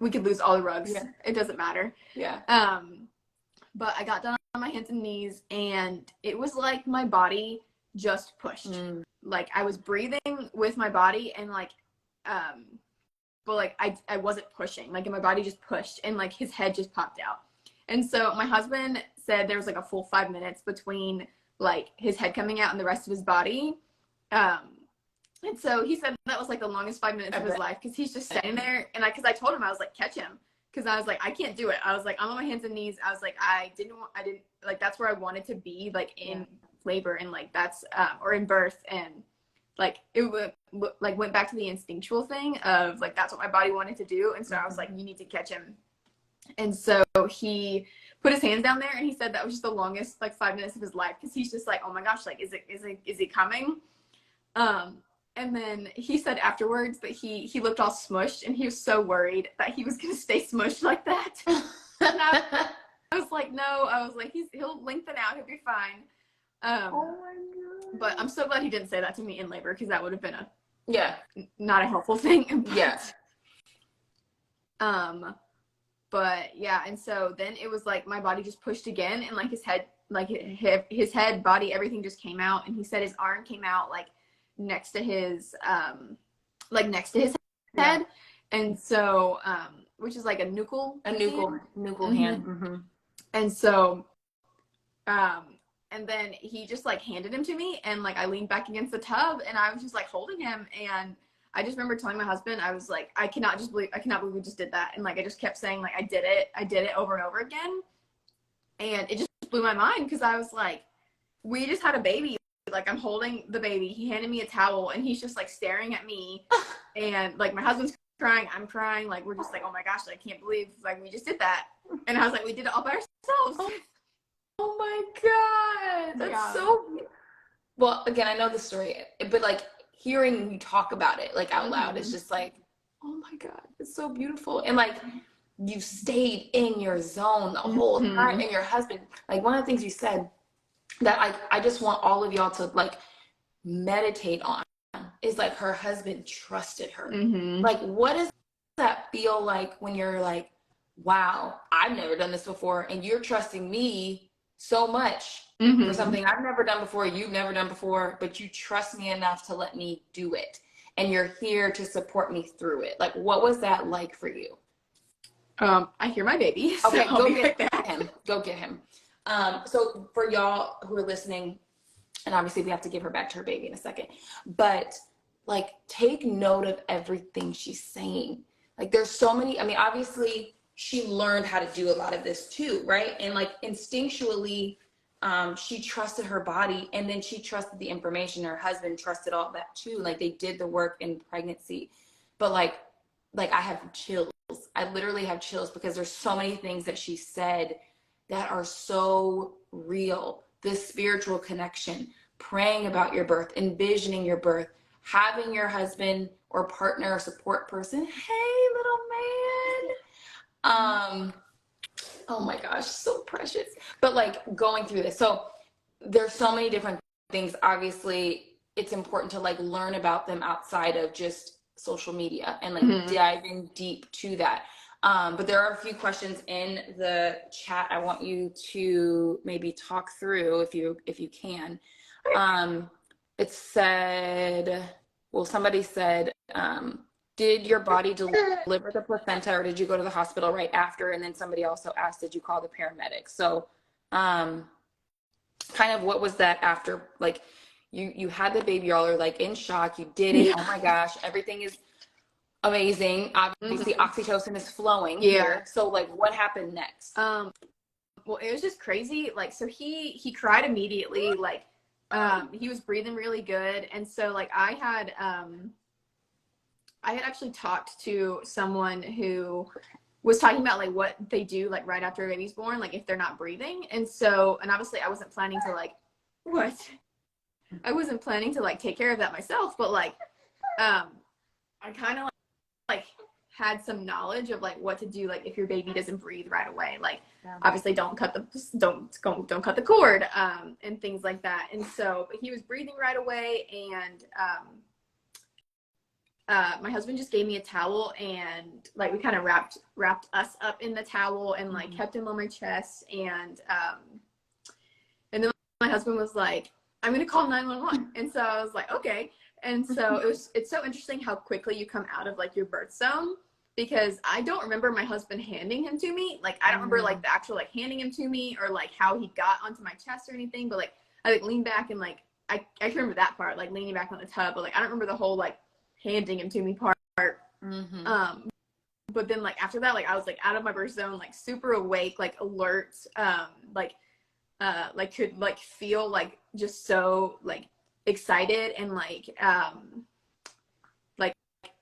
we could lose all the rugs. Yeah. It doesn't matter. Yeah. But I got down on my hands and knees, and it was like my body just pushed. Like I was breathing with my body, and like, but like I wasn't pushing. Like, and my body just pushed, and like his head just popped out. And so my husband said there was like a full 5 minutes between like his head coming out and the rest of his body. And so he said that was like the longest 5 minutes of his life, because he's just standing there. And because I told him, I was like, catch him. Because I was like, I can't do it. I was like, I'm on my hands and knees. I was like, I didn't like, that's where I wanted to be, like in labor, and like that's, or in birth. And like, it went back to the instinctual thing of like, that's what my body wanted to do. And so I was like, you need to catch him. And so he put his hands down there, and he said that was just the longest like 5 minutes of his life, because he's just like, oh my gosh, like, is it coming? And then he said afterwards that he looked all smushed, and he was so worried that he was going to stay smushed like that. And I was like, no, I was like, he'll lengthen out, he'll be fine. Oh my God. But I'm so glad he didn't say that to me in labor, because that would have been not a helpful thing. But, but yeah, and so then it was like my body just pushed again, and like his head, body, everything just came out. And he said his arm came out like next to his head. And so which is like a nuchal hand. Mm-hmm. And so and then he just like handed him to me, and like I leaned back against the tub, and I was just like holding him. And I just remember telling my husband, I was like, I cannot believe we just did that. And like I just kept saying like I did it over and over again. And it just blew my mind, because I was like, we just had a baby. Like, I'm holding the baby, he handed me a towel, and he's just like staring at me. And like my husband's crying, I'm crying, like we're just like, oh my gosh, I can't believe like we just did that. And I was like, we did it all by ourselves. Oh my God, that's so, well, again, I know the story, but like hearing you talk about it like out loud is just like, oh my God, it's so beautiful. And like you stayed in your zone the whole time. And your husband, like one of the things you said that I just want all of y'all to like meditate on is like her husband trusted her. Like, what does that feel like when you're like, wow, I've never done this before, and you're trusting me so much for something I've never done before, you've never done before, but you trust me enough to let me do it. and you're here to support me through it. Like, what was that like for you? I hear my baby. So Okay, I'll be right back. him. Go get him. So for y'all who are listening, and obviously we have to give her back to her baby in a second, but like, take note of everything she's saying. Like, there's so many, I mean, obviously she learned how to do a lot of this too, right? And like instinctually, she trusted her body, and then she trusted the information. Her husband trusted all that too. Like, they did the work in pregnancy. But like I have chills. I literally have chills because there's so many things that she said that are so real. This spiritual connection, praying about your birth, envisioning your birth, having your husband or partner or support person, hey, little man. Oh my gosh, so precious. But like, going through this. So there's so many different things. Obviously, it's important to like learn about them outside of just social media and like diving deep to that. But there are a few questions in the chat I want you to maybe talk through if you can. It said, well, somebody said, did your body deliver the placenta, or did you go to the hospital right after? And then somebody also asked, did you call the paramedics? So kind of what was that after? Like, you had the baby, y'all are like in shock, you did it. Oh my gosh, everything is amazing. Obviously oxytocin is flowing here. So like, what happened next? Well, it was just crazy. Like, so he cried immediately. Like, he was breathing really good. And so like, I had actually talked to someone who was talking about like what they do like right after a baby's born, like if they're not breathing. And so, and obviously I wasn't planning to like take care of that myself, but like I kind of like had some knowledge of like what to do like if your baby doesn't breathe right away. Like obviously don't cut the cord and things like that. And so, but he was breathing right away, and my husband just gave me a towel, and like we kind of wrapped us up in the towel and like kept him on my chest, and then my husband was like, I'm gonna call 911. And so I was like, okay. And so it's so interesting how quickly you come out of like your birth zone, because I don't remember my husband handing him to me. Like, I don't remember like the actual like handing him to me or like how he got onto my chest or anything, but like I like leaned back and like I can remember that part, like leaning back on the tub, but like I don't remember the whole like handing him to me part. But then like after that, like I was like out of my birth zone, like super awake, like alert, like could like feel like just so like excited and like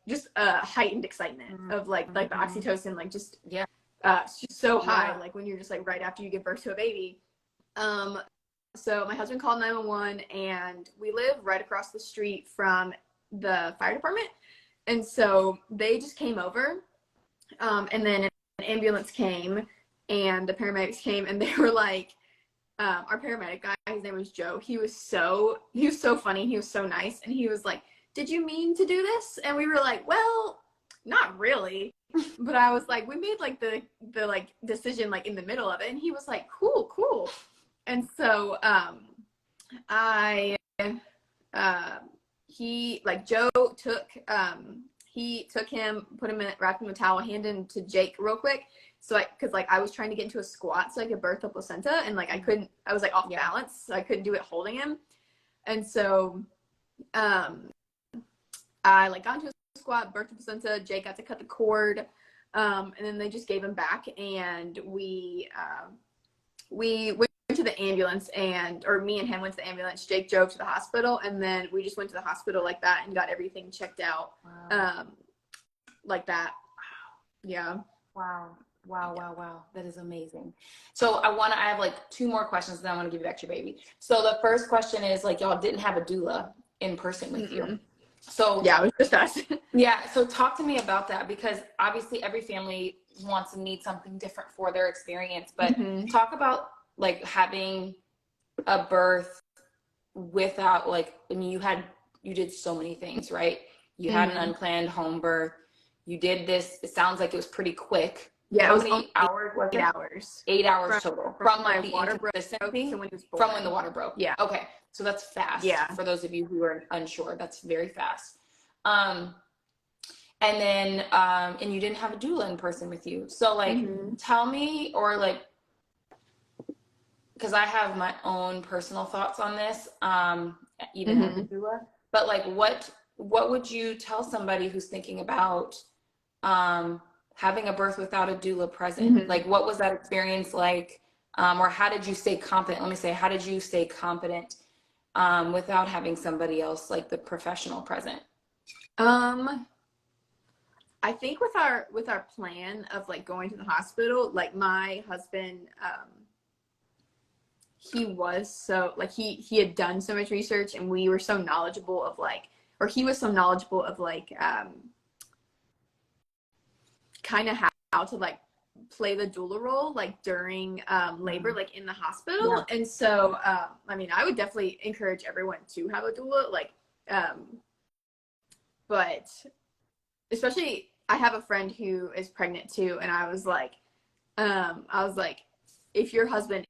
just heightened excitement of like the oxytocin, like just it's just so high, like when you're just like right after you give birth to a baby. So my husband called 911, and we live right across the street from the fire department, and so they just came over, and then an ambulance came and the paramedics came, and they were like, our paramedic guy, his name was Joe, he was so funny, he was so nice, and he was like, did you mean to do this? And we were like, well, not really. But I was like, we made like the like decision like in the middle of it. And he was like, cool. And so he like Joe took him, put him in, wrapped him in a towel, handed him to Jake real quick. So because like I was trying to get into a squat so I could birth the placenta, and like I was like off balance, so I couldn't do it holding him. And so I like got into a squat, birthed the placenta. Jake got to cut the cord, and then they just gave him back, and we went to the ambulance, or me and him went to the ambulance. Jake drove to the hospital, and then we just went to the hospital like that and got everything checked out. Like that. Yeah. Wow. That is amazing. So I have like 2 more questions, then I want to give you back to your baby. So the first question is, like, y'all didn't have a doula in person with you. So yeah, it was just us. So talk to me about that, because obviously every family wants and needs something different for their experience, but talk about like having a birth without, like, I mean, you did so many things, right? You had an unplanned home birth. You did this. It sounds like it was pretty quick. Yeah, How many hours was it? 8 hours. 8 hours total. From like the water broke inconsistency? to when he was born. From when the water broke. Yeah. Okay. So that's fast. Yeah. For those of you who are unsure, that's very fast. Um, and then, and you didn't have a doula in person with you. So like, tell me, or like, because I have my own personal thoughts on this, even as a doula, but like, what would you tell somebody who's thinking about having a birth without a doula present? Like, what was that experience like? Or how did you stay confident? Let me say, how did you stay confident without having somebody else, like the professional, present? I think with our plan of like going to the hospital, like my husband, he was so like he had done so much research, and we were so knowledgeable of like, or he was so knowledgeable of like kind of how to like play the doula role like during labor, like in the hospital. And so I mean, I would definitely encourage everyone to have a doula, like but especially I have a friend who is pregnant too, and I was like if your husband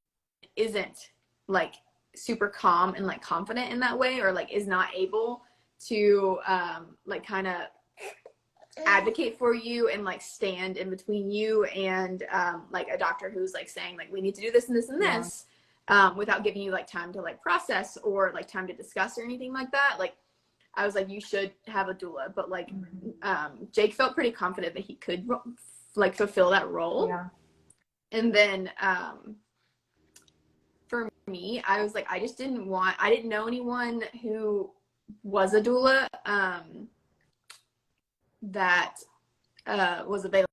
isn't like super calm and like confident in that way, or like is not able to like kind of advocate for you and like stand in between you and like a doctor who's like saying like we need to do this and this and this without giving you like time to like process or like time to discuss or anything like that, like I was like, you should have a doula. But like Jake felt pretty confident that he could like fulfill that role. And then for me, I was like, I didn't know anyone who was a doula that was available,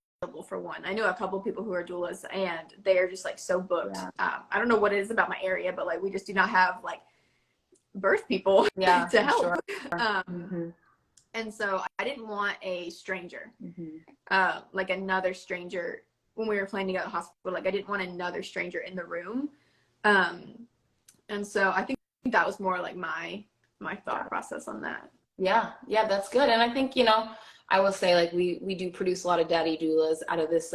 for one. I know a couple people who are doulas, and they are just like so booked. I don't know what it is about my area, but like we just do not have like birth people to help. And so I didn't want a stranger, like another stranger when we were planning to go to the hospital. Like I didn't want another stranger in the room. And so I think that was more like my thought process on that. Yeah, that's good. And I think, you know, I will say like we do produce a lot of daddy doulas out of this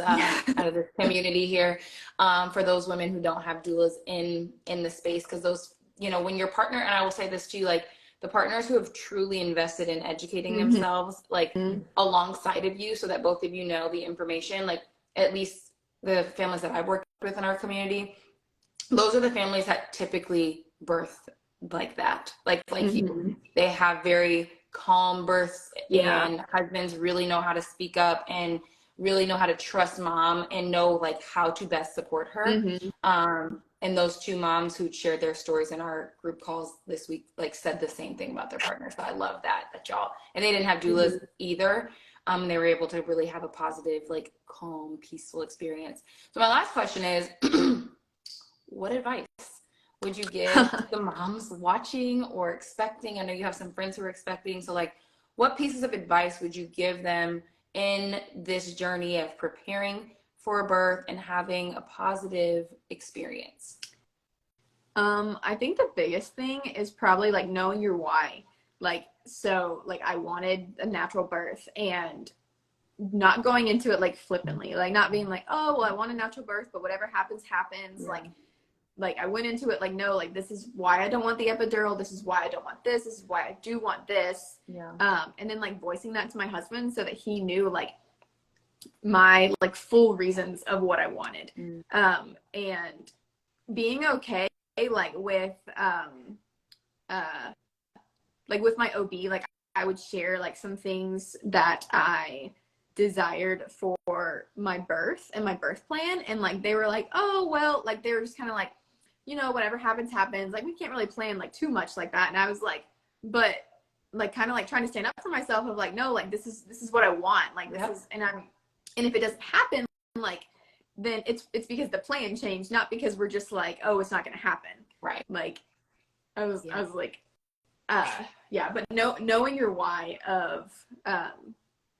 community here, for those women who don't have doulas in the space, because those, you know, when your partner, and I will say this too, like the partners who have truly invested in educating themselves like alongside of you, so that both of you know the information, like at least the families that I've worked with in our community, those are the families that typically birth like that, like you. They have very calm births, and husbands really know how to speak up and really know how to trust mom and know like how to best support her. And those two moms who shared their stories in our group calls this week like said the same thing about their partners. So I love that y'all, and they didn't have doulas either. They were able to really have a positive, like calm, peaceful experience. So my last question is what advice would you give the moms watching or expecting? I know you have some friends who are expecting. So like, what pieces of advice would you give them in this journey of preparing for a birth and having a positive experience? I think the biggest thing is probably like knowing your why. Like, so like I wanted a natural birth, and not going into it like flippantly, like not being like, oh, well, I want a natural birth, but whatever happens, happens. Like I went into it like, no, like this is why I don't want the epidural. This is why I don't want this. This is why I do want this. And then like voicing that to my husband so that he knew like my like full reasons of what I wanted. And being okay like with my OB, like I would share like some things that I desired for my birth and my birth plan, and like they were like, oh well, like they were just kind of like, you know, whatever happens happens, like we can't really plan like too much like that. And I was like, but like kind of like trying to stand up for myself of like, no, like this is what I want, like this is, and if it doesn't happen, like then it's because the plan changed, not because we're just like, oh, it's not gonna happen, right? Like I was like but knowing your why of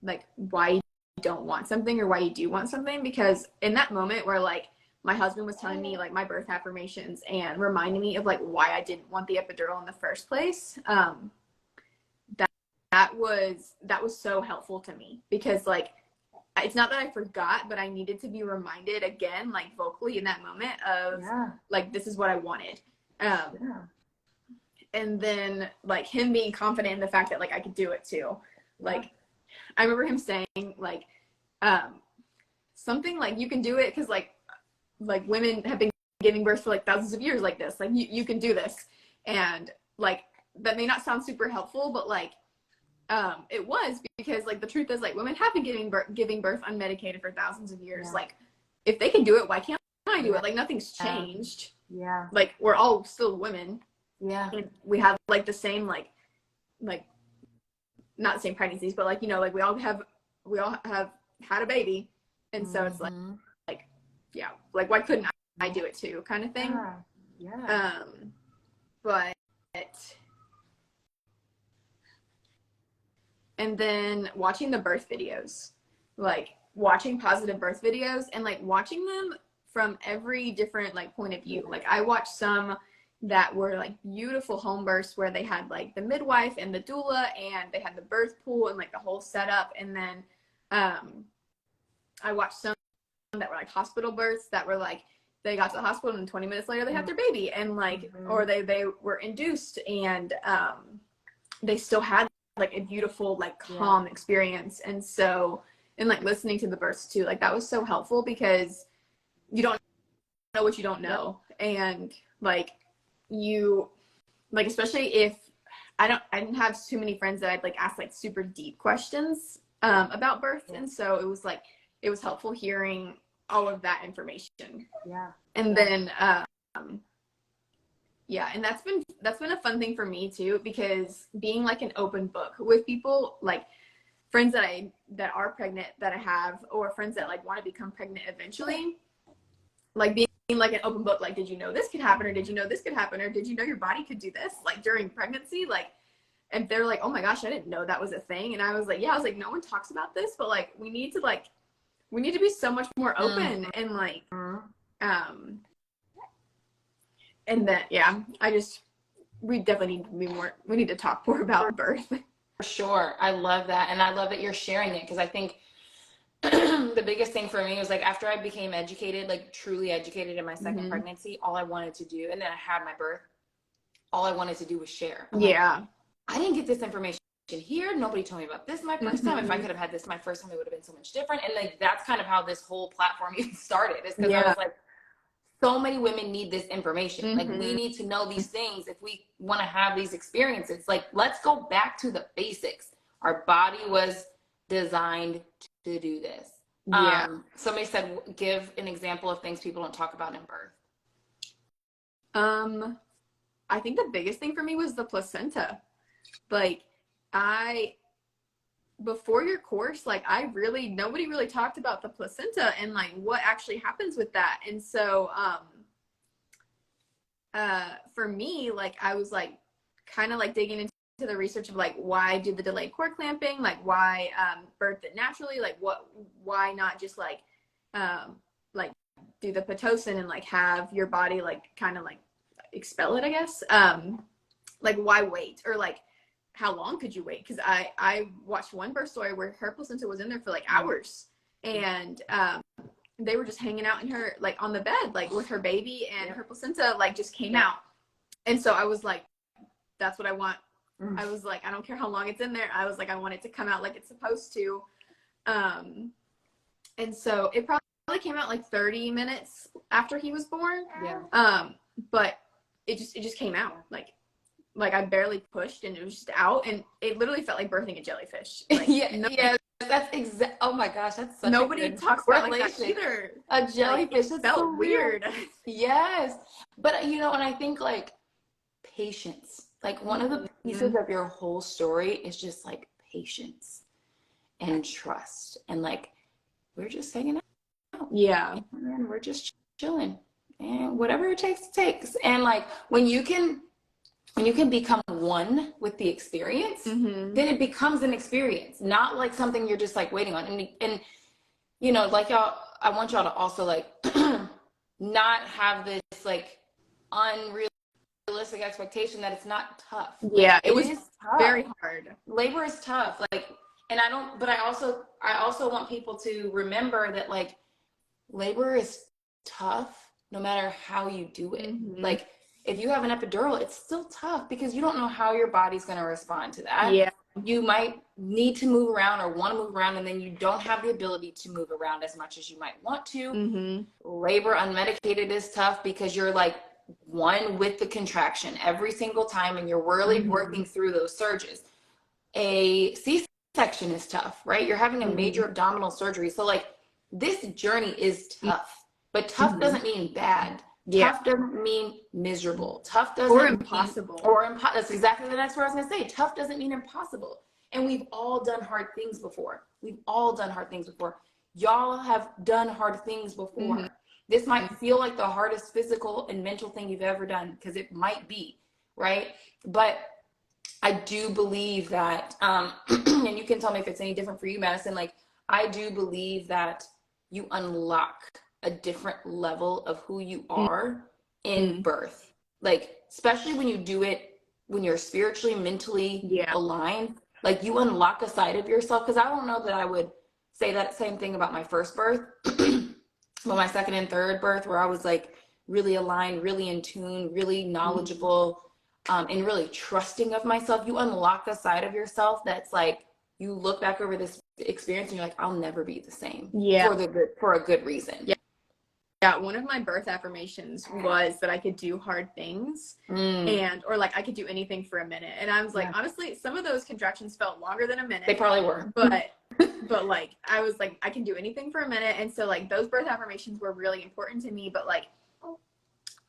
like why you don't want something or why you do want something, because in that moment where like my husband was telling me like my birth affirmations and reminding me of like why I didn't want the epidural in the first place, that was so helpful to me, because like it's not that I forgot, but I needed to be reminded again, like vocally in that moment of like this is what I wanted. And then like him being confident in the fact that like I could do it too. Like, I remember him saying like, something like, you can do it because like women have been giving birth for like thousands of years like this. Like, you can do this. And like, that may not sound super helpful, but like, it was, because like the truth is, like, women have been giving birth unmedicated for thousands of years. Like, if they can do it, why can't I do it? Like, nothing's changed. Like, we're all still women. And we have like the same like not the same pregnancies, but like, you know, like we all have had a baby. And so it's like like, why couldn't I do it too, kind of thing. But and then watching the birth videos, like watching positive birth videos and like watching them from every different like point of view. Like, I watched some that were like beautiful home births where they had like the midwife and the doula and they had the birth pool and like the whole setup. And then I watched some that were like hospital births that were like, they got to the hospital and 20 minutes later they had their baby, and like, or they were induced, and they still had like a beautiful, like, calm experience. And so, and like listening to the births too, like that was so helpful, because you don't know what you don't know. And like, you, like, especially if I didn't have too many friends that I'd like ask like super deep questions about birth. And so it was like, it was helpful hearing all of that information. And then and that's been a fun thing for me too, because being like an open book with people, like friends that are pregnant that I have, or friends that like want to become pregnant eventually, like being like an open book, like, did you know this could happen, or did you know this could happen, or did you know your body could do this like during pregnancy? Like, and they're like, oh my gosh, I didn't know that was a thing. And I was like, no one talks about this, but like, we need to be so much more open. And like and then we definitely need to be more, we need to talk more about birth. For sure. I love that. And I love that you're sharing it, because I think the biggest thing for me was like, after I became educated, like truly educated in my second pregnancy, all I wanted to do, and then I had my birth, all I wanted to do was share. Like, I didn't get this information here. Nobody told me about this my first time. If I could have had this my first time, it would have been so much different. And like, that's kind of how this whole platform even started, is because I was like, so many women need this information. Like, we need to know these things if we want to have these experiences. Like, let's go back to the basics. Our body was designed to do this. Somebody said, give an example of things people don't talk about in birth. I think the biggest thing for me was the placenta. Like, before your course, like, nobody really talked about the placenta and like what actually happens with that. And so for me, like, I was like kind of like digging into the research of like, why do the delayed cord clamping, like why birth it naturally, like why not just like do the Pitocin and like have your body like kind of like expel it, I guess. Like, why wait? Or like, how long could you wait? Because I watched one birth story where her placenta was in there for like hours, and they were just hanging out in her, like on the bed, like with her baby, and her placenta like just came out. And so I was like, that's what I want. I was like, I don't care how long it's in there. I was like, I want it to come out like it's supposed to. And so it probably came out like 30 minutes after he was born. But it just came out like I barely pushed, and it was just out, and it literally felt like birthing a jellyfish. Like, That's oh my gosh, that's such nobody a good talks about like that either. A jellyfish, like, it felt so weird. Yes, but you know, and I think like patience, like one of the pieces of your whole story is just like patience and trust, and like, we're just hanging out, and we're just chilling, and whatever it takes. And like, when you can become one with the experience, then it becomes an experience, not like something you're just like waiting on. And you know, like, y'all, I want y'all to also like not have this like unrealistic expectation that it's not tough. Like, it was tough. Very hard. Labor is tough. Like, and I also want people to remember that like, labor is tough no matter how you do it. Like, if you have an epidural, it's still tough because you don't know how your body's going to respond to that. you might need to move around or want to move around, and then you don't have the ability to move around as much as you might want to. Mm-hmm. Labor unmedicated is tough because you're like one with the contraction every single time, and you're really working through those surges. A C-section is tough, right? You're having a major abdominal surgery. So like this journey is tough, but tough doesn't mean bad. Tough doesn't mean miserable. Tough doesn't or impossible. That's exactly the next word I was going to say. Tough doesn't mean impossible. And we've all done hard things before. Y'all have done hard things before. This might feel like the hardest physical and mental thing you've ever done, because it might be, right? But I do believe that, and you can tell me if it's any different for you, Madison, like I do believe that you unlock a different level of who you are in birth. Like, especially when you do it, when you're spiritually, mentally aligned, like you unlock a side of yourself. Cause I don't know that I would say that same thing about my first birth, but my second and third birth, where I was like really aligned, really in tune, really knowledgeable, and really trusting of myself. You unlock a side of yourself that's like, you look back over this experience and you're like, I'll never be the same for a good reason. Yeah, one of my birth affirmations was that I could do hard things or like I could do anything for a minute. And I was like, honestly, some of those contractions felt longer than a minute. They probably were. But like, I was like, I can do anything for a minute. And so like those birth affirmations were really important to me. But like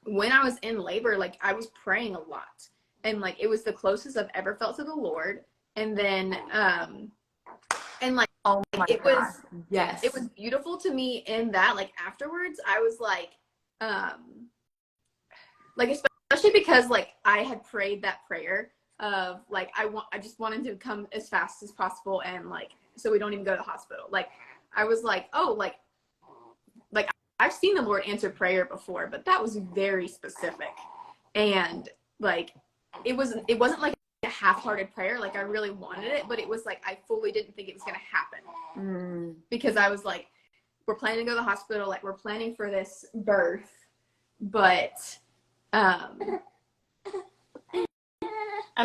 when I was in labor, like I was praying a lot. And like, it was the closest I've ever felt to the Lord. And then, and like, oh my it God. was, it was beautiful to me in that, like afterwards I was like especially because like I had prayed that prayer of like, I just wanted to come as fast as possible. And like, so we don't even go to the hospital. Like, I was like, oh, like I've seen the Lord answer prayer before, but that was very specific. And like, it wasn't like a half-hearted prayer. Like I really wanted it, but it was like I fully didn't think it was going to happen because I was like, we're planning to go to the hospital, like we're planning for this birth, but I'm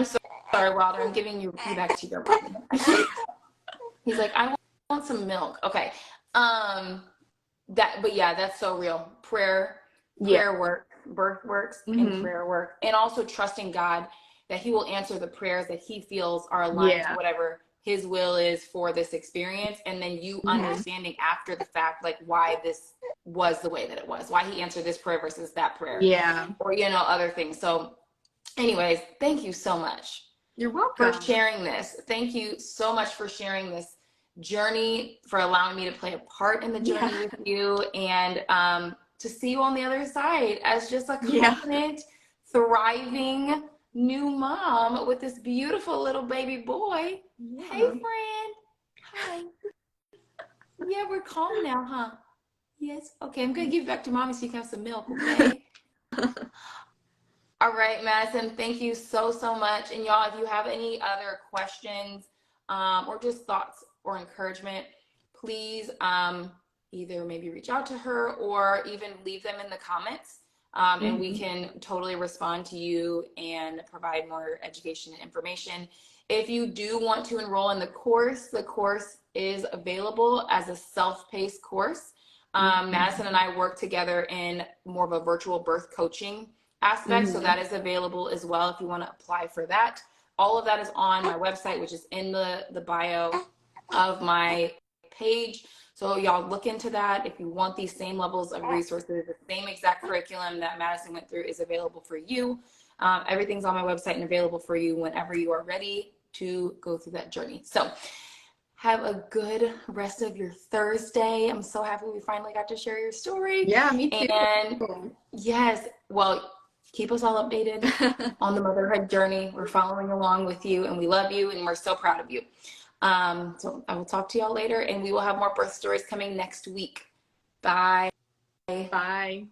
so sorry, Wilder, I'm giving you back to your body. He's like, I want some milk. Okay. But yeah, that's so real. Prayer work, birth works, and prayer work, and also trusting God that he will answer the prayers that he feels are aligned to whatever his will is for this experience. And then you understanding after the fact, like why this was the way that it was, why he answered this prayer versus that prayer. Or, other things. So anyways, thank you so much. You're welcome. For sharing this. Thank you so much for sharing this journey, for allowing me to play a part in the journey with you, and to see you on the other side as just a confident, thriving new mom with this beautiful little baby boy. Hey, friend. Hi. Yeah, we're calm now, huh? Yes. Okay, I'm going to give it back to mommy so you can have some milk, okay? All right, Madison, thank you so much. And y'all, if you have any other questions or just thoughts or encouragement, please either maybe reach out to her or even leave them in the comments. And we can totally respond to you and provide more education and information. If you do want to enroll in the course is available as a self-paced course. Madison and I work together in more of a virtual birth coaching aspect. So that is available as well if you want to apply for that. All of that is on my website, which is in the bio of my page. So y'all look into that. If you want these same levels of resources, the same exact curriculum that Madison went through is available for you. Everything's on my website and available for you whenever you are ready to go through that journey. So have a good rest of your Thursday. I'm so happy we finally got to share your story. Yeah, me too. And yes, well, keep us all updated on the motherhood journey. We're following along with you, and we love you, and we're so proud of you. So I will talk to y'all later, and we will have more birth stories coming next week. Bye. Bye.